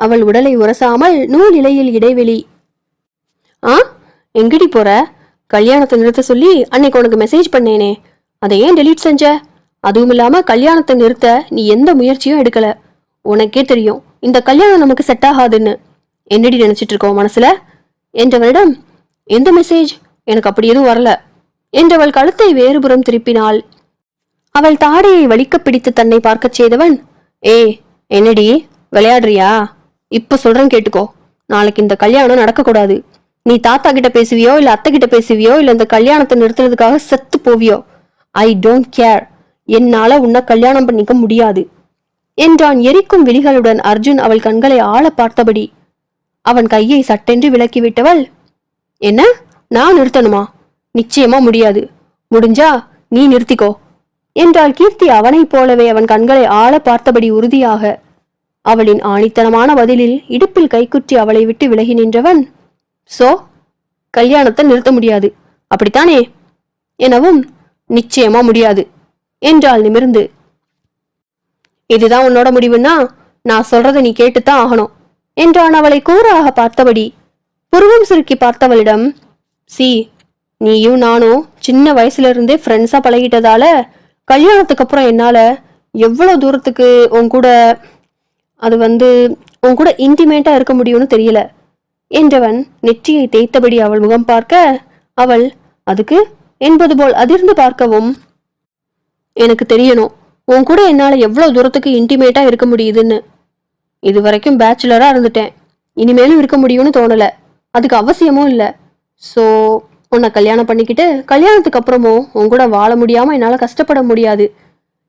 அவள் உடலை உரசாமல் நூல் இலையில் இடைவெளி. ஆ, எங்கடி போற? கல்யாணத்தை நிறுத்த சொல்லி அன்னைக்கு உனக்கு மெசேஜ் பண்ணேனே, அதை ஏன் டெலீட் செஞ்ச? அதுவும் இல்லாம கல்யாணத்தை நிறுத்த நீ எந்த முயற்சியும் எடுக்கல. உனக்கே தெரியும் இந்த கல்யாணம் நமக்கு செட் ஆகாதுன்னு. என்னடி நினைச்சிட்டு இருக்கோம் மனசுல என்றவளிடம், எந்த மெசேஜ்? எனக்கு அப்படி எதுவும் வரல என்றவள் கழுத்தை வேறுபுறம் திருப்பினாள். அவள் தாடையை வலிக்க பிடித்து தன்னை பார்க்கச் செய்தவன், ஏய் என்னடி விளையாடுறியா? இப்ப சொல்றேன் கேட்டுக்கோ. நாளைக்கு இந்த கல்யாணம் நடக்கக்கூடாது. நீ தாத்தா கிட்ட பேசுவியோ இல்ல அத்தை கிட்ட பேசுவியோ இல்ல இந்த கல்யாணத்தை நிறுத்துறதுக்காக செத்து போவியோ, ஐ டோன்ட் கேர். என்னால உன்னை கல்யாணம் பண்ணிக்க முடியாது என்றான் எரிக்கும் விழிகளுடன். அர்ஜுன் அவள் கண்களை ஆழ பார்த்தபடி. அவன் கையை சட்டென்று விலக்கிவிட்டவள், என்ன, நான் நிறுத்தணுமா? நிச்சயமா முடியாது. முடிஞ்சா நீ நிறுத்திக்கோ என்றாள் கீர்த்தி அவனைப் போலவே அவன் கண்களை ஆழ பார்த்தபடி உறுதியாக. அவளின் ஆணித்தனமான பதிலில் இடுப்பில் கைக்குற்றி அவளை விட்டு விலகி நின்றவன், சோ கல்யாணத்தை நிறுத்த முடியாது அப்படித்தானே எனவும், நிச்சயமா முடியாது என்றாள் நிமிர்ந்து. இதுதான் உன்னோட முடிவுன்னா நான் சொல்றதை நீ கேட்டுத்தான் ஆகணும் என்றான் அவளை கூறாக பார்த்தபடி. புருவம் சுருக்கி பார்த்தவளிடம், சி, நீயும் நானும் சின்ன வயசுல இருந்தே ஃப்ரெண்ட்ஸா பழகிட்டதால கல்யாணத்துக்கு அப்புறம் என்னால எவ்வளவு தூரத்துக்கு உன் கூட இன்டிமேட்டா இருக்க முடியும்னு தெரியல என்றவன் நெற்றியை தேய்த்தபடி அவள் முகம் பார்க்க, அவள் அதுக்கு என்பது போல் அதிர்ந்து பார்க்கவும், எனக்கு தெரியணும் உன் கூட என்னால எவ்வளவு தூரத்துக்கு இன்டிமேட்டா இருக்க முடியுதுன்னு. இது வரைக்கும் பேச்சுலரா இருந்துட்டேன், இனிமேலும் இருக்க முடியும்னு தோணல. அதுக்கு அவசியமும் இல்லை. ஸோ உன்னை கல்யாணம் பண்ணிக்கிட்டு கல்யாணத்துக்கு அப்புறமும் உன் கூட வாழ முடியாம என்னால கஷ்டப்பட முடியாது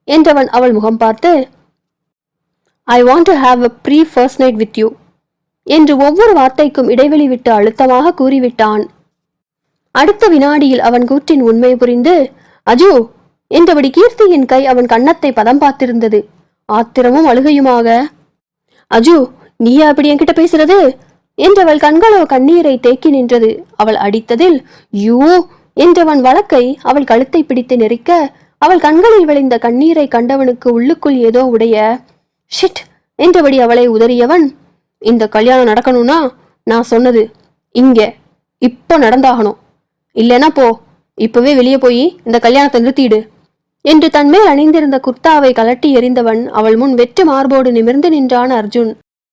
என்றவன் அவள் முகம் பார்த்து, I want to have a pre first night with you என்று ஒவ்வொரு வார்த்தைக்கும் இடைவெளி விட்டு அழுத்தமாக கூறிவிட்டான். அடுத்த வினாடியில் அவன் கூற்றின் உண்மை புரிந்து, அஜு என்றபடி கீர்த்தியின் கை அவன் கன்னத்தை பதம் பார்த்திருந்தது. ஆத்திரமும் அழுகையுமாக, அஜு நீயா அப்படி என்கிட்ட பேசுறது என்றவள் கண்களோ கண்ணீரை தேக்கி நின்றது. அவள் அடித்ததில் யூ என்றவன் வழக்கை அவள் கழுத்தை பிடித்து நெரிக்க, அவள் கண்களில் விளைந்த கண்ணீரை கண்டவனுக்கு உள்ளுக்குள் ஏதோ உடைய, ஷிட் என்றபடி அவளை உதறியவன், இந்த கல்யாணம் நடக்கணும்னா நான் சொன்னது இங்க இப்போ நடந்தாகணும். இல்லைனா போ, இப்பவே வெளியே போய் இந்த கல்யாணத்தை நிறுத்திடு என்று தன்மேல் அணிந்திருந்த குர்தாவை கலட்டி எறிந்தவன் அவள் முன் வெற்று மார்போடு நிமிர்ந்து நின்றான் அர்ஜுன்.